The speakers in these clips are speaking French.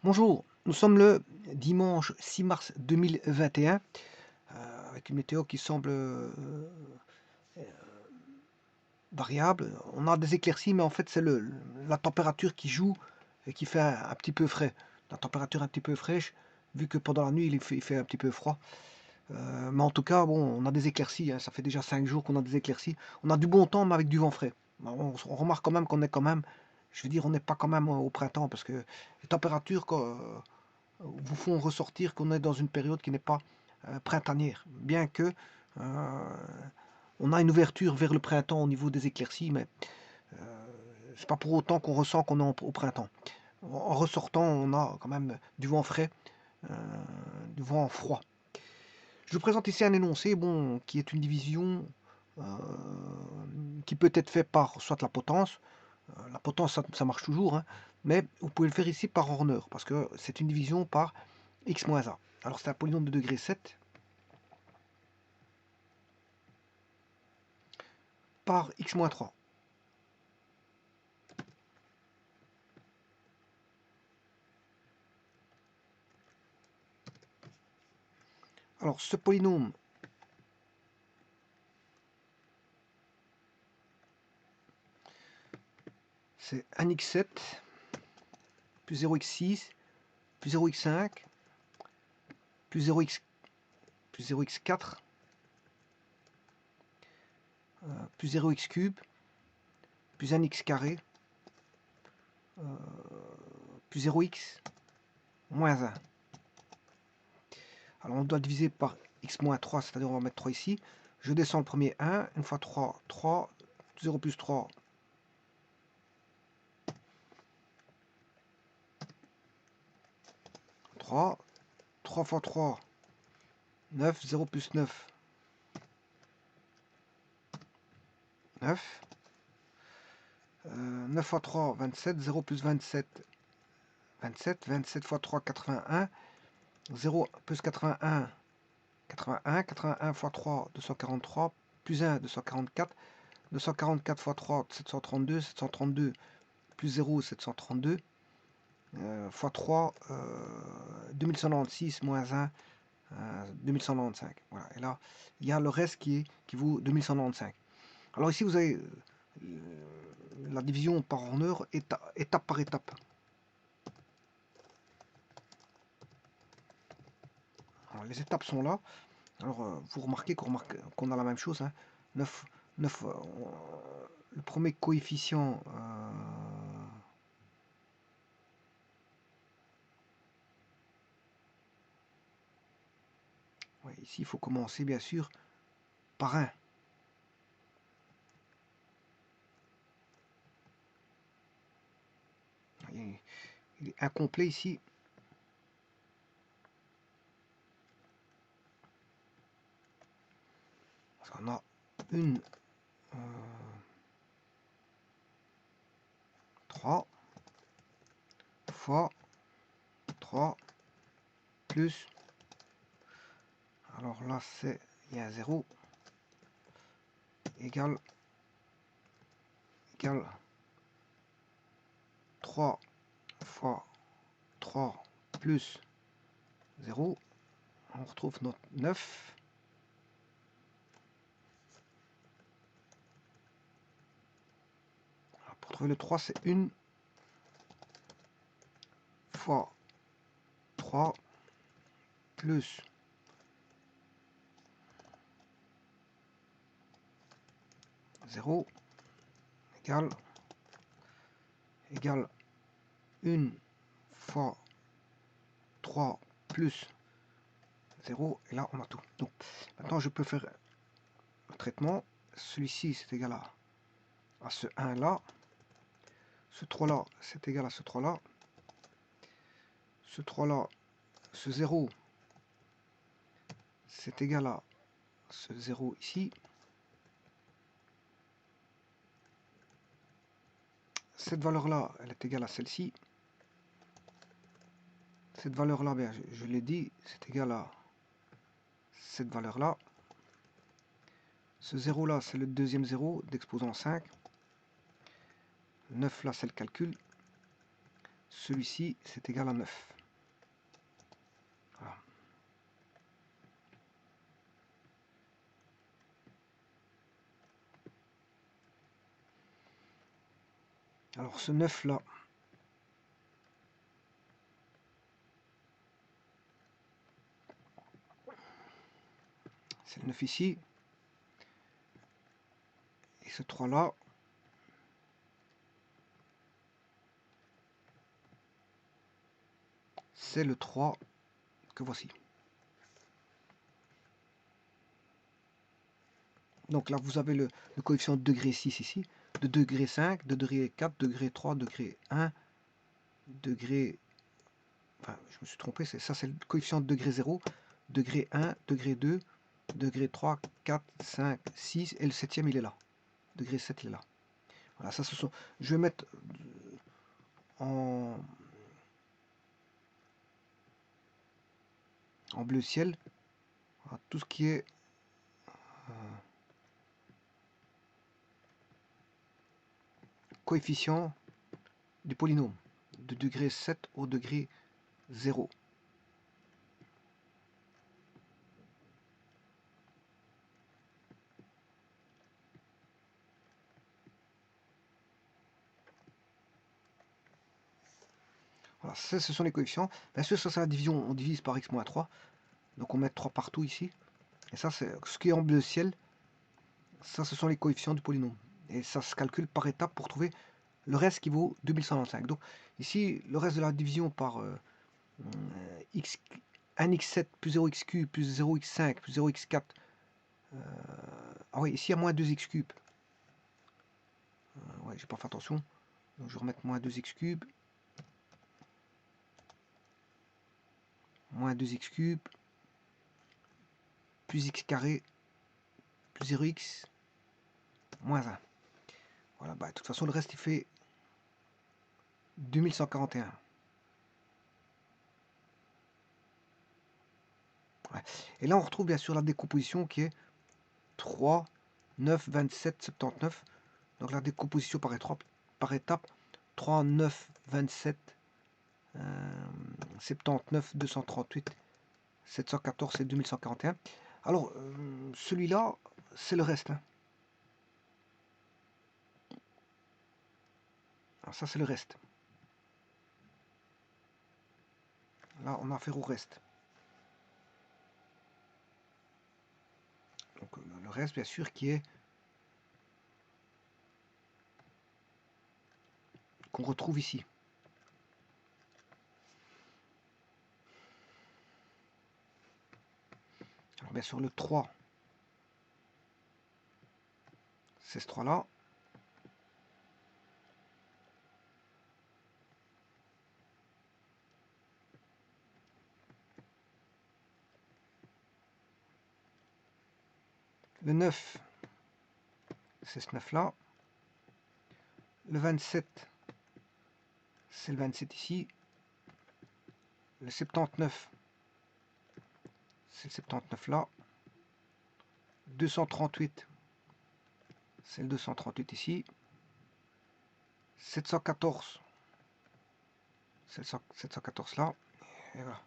Bonjour, nous sommes le dimanche 6 mars 2021, avec une météo qui semble variable. On a des éclaircies, mais en fait c'est la température qui joue et qui fait un petit peu frais. La température un petit peu fraîche, vu que pendant la nuit il fait un petit peu froid. Mais en tout cas, bon, on a des éclaircies, hein, ça fait déjà 5 jours qu'on a des éclaircies. On a du bon temps, mais avec du vent frais. On remarque quand même qu'on est quand même, je veux dire, on n'est pas quand même au printemps, parce que les températures, vous font ressortir qu'on est dans une période qui n'est pas printanière, bien que on a une ouverture vers le printemps au niveau des éclaircies, mais c'est pas pour autant qu'on ressent qu'on est au printemps. En ressortant, on a quand même du vent frais, euh, du vent froid. Je vous présente ici un énoncé, bon, qui est une division euh, qui peut être fait par soit la potence. La potence, ça marche toujours, hein, mais vous pouvez le faire ici par honneur, parce que c'est une division par x moins a. Alors c'est un polynôme de degré 7 par x moins 3. Alors ce polynôme, c'est 1x7 plus 0x6 plus 0x5 plus 0x4 plus 0x cube plus 1x carré plus 0x moins 1. Alors on doit diviser par x moins 3, c'est-à-dire on va mettre 3 ici. Je descends le premier 1, une fois 3, 3, 0 plus 3, 3, 3 fois 3, 9, 0 plus 9, 9, 9 fois 3, 27, 0 plus 27, 27, 27 fois 3, 81, 0 plus 81, 81, 81 fois 3, 243, plus 1, 244, 244 fois 3, 732, 732 plus 0, 732, fois 3, 2196 moins 1, 2195. Voilà. Et là, il y a le reste qui vaut 2195. Alors ici, vous avez la division par honneur, étape par étape. Alors, les étapes sont là. Alors, vous remarquez qu'on a la même chose. Hein. 9, 9 le premier coefficient, ouais, ici, il faut commencer, bien sûr, par 1. Il est incomplet ici. Parce qu'on a une 3 fois 3 plus, alors là c'est, il y a un 0, égale 3 fois 3 plus 0, on retrouve notre 9. Alors, pour trouver le 3, c'est 1 fois 3 plus 0 égale 1 fois 3 plus 0, et là on a tout. Donc maintenant je peux faire le traitement. Celui-ci c'est égal à ce 1 là, ce 3 là c'est égal à ce 3 là, ce 3 là, ce 0 c'est égal à ce 0 ici. Cette valeur-là, elle est égale à celle-ci. Cette valeur-là, bien, je l'ai dit, c'est égal à cette valeur-là. Ce 0-là, c'est le deuxième 0 d'exposant 5. 9 là, c'est le calcul. celui-ci c'est égal à 9. Voilà. Alors ce 9 là, c'est le 9 ici, et ce 3 là, c'est le 3 que voici. Donc là, vous avez le coefficient de degré 6 ici, de degré 5, de degré 4, degré 3, degré 1, degré... Enfin, je me suis trompé, ça c'est le coefficient de degré 0, degré 1, degré 2, degré 3, 4, 5, 6, et le septième il est là. Degré 7 il est là. Voilà, ça ce sont... Je vais mettre en bleu ciel tout ce qui est coefficient du polynôme, de degré 7 au degré 0. Voilà, ça, ce sont les coefficients. Bien sûr, ça c'est la division, on divise par x-3. Donc on met 3 partout ici. Et ça, c'est ce qui est en bleu ciel. Ça, ce sont les coefficients du polynôme. Et ça se calcule par étape pour trouver le reste qui vaut 2195. Donc ici, le reste de la division par x, 1x7 plus 0x3 plus 0x5 plus 0x4. Ah oui, ici il y a moins 2x cube. Ouais, j'ai pas fait attention. Donc je vais remettre moins 2x cube. Moins 2x cube. Plus x carré. Plus 0x. Moins 1. Voilà, bah de toute façon le reste il fait 2141. Ouais. Et là on retrouve bien sûr la décomposition qui est 3, 9, 27, 79. Donc la décomposition par étape 3, 9, 27, 79, 238, 714 et 2141. Alors celui-là, c'est le reste. Hein. Alors ça c'est le reste. Là on a affaire au reste. Donc le reste bien sûr qui est qu'on retrouve ici. Alors bien sûr le 3, c'est ce 3 là. Le 9, c'est ce 9 là. Le 27, c'est le 27 ici. Le 79, c'est le 79 là. 238, c'est le 238 ici. 714, c'est le 714 là. Et voilà.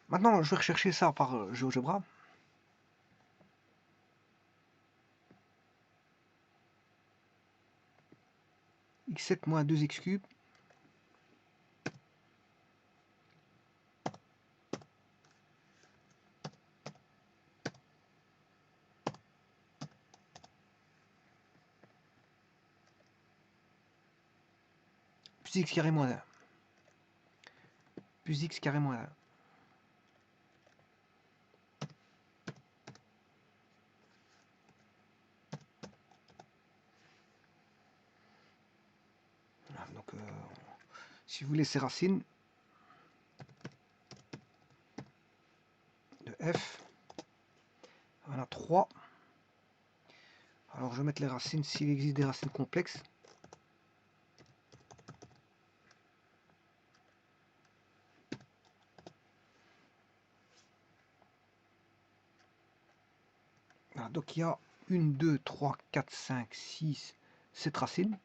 Maintenant, je vais rechercher ça par GeoGebra. x7 moins 2x cube plus x carré moins 1 plus x carré moins 1. Donc, si vous voulez ces racines de f, on a 3. Alors je vais mettre les racines s'il existe des racines complexes. Voilà, donc il y a 1, 2, 3, 4, 5, 6, 7 racines.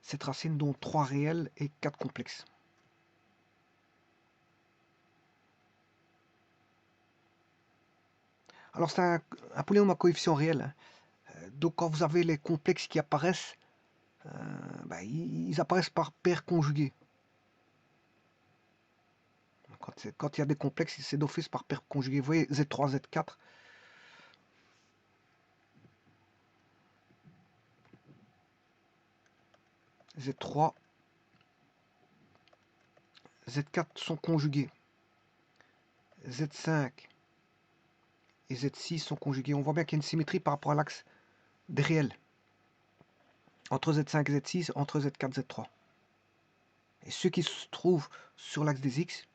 7 racines dont 3 réelles et 4 complexes. Alors c'est un polynôme à coefficient réel. Donc quand vous avez les complexes qui apparaissent, ils apparaissent par paire conjuguée. Quand il y a des complexes, c'est d'office par paire conjuguée. Vous voyez Z3, Z4. Z3, Z4 sont conjugués. Z5 et Z6 sont conjugués. On voit bien qu'il y a une symétrie par rapport à l'axe des réels. Entre Z5 et Z6, entre Z4 et Z3. Et ceux qui se trouvent sur l'axe des X,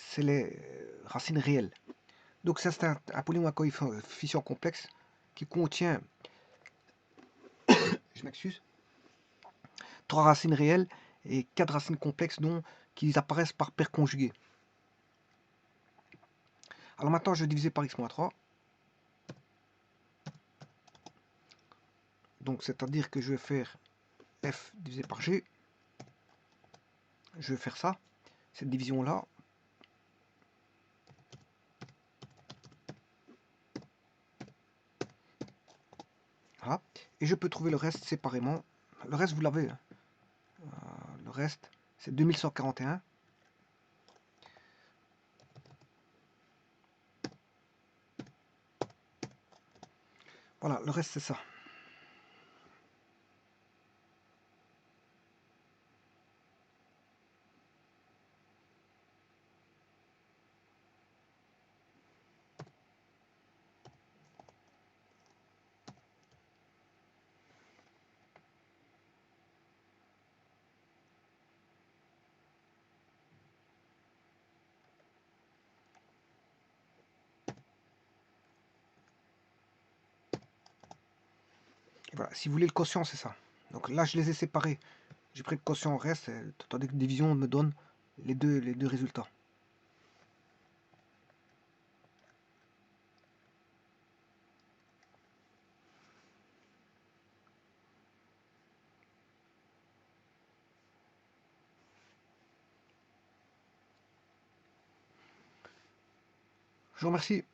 c'est les racines réelles. Donc ça c'est un polynôme à coefficient complexe qui contient, je m'excuse, 3 racines réelles et 4 racines complexes dont qui apparaissent par paire conjuguée. Alors maintenant je vais diviser par x-3. Donc c'est-à-dire que je vais faire f divisé par g. Je vais faire ça, cette division là. Voilà. Et je peux trouver le reste séparément. Le reste vous l'avez. Le reste c'est 2141. Voilà, le reste c'est ça. Et voilà, si vous voulez le quotient, c'est ça. Donc là, je les ai séparés. J'ai pris le quotient au reste, tandis que division me donne les deux résultats. Je vous remercie.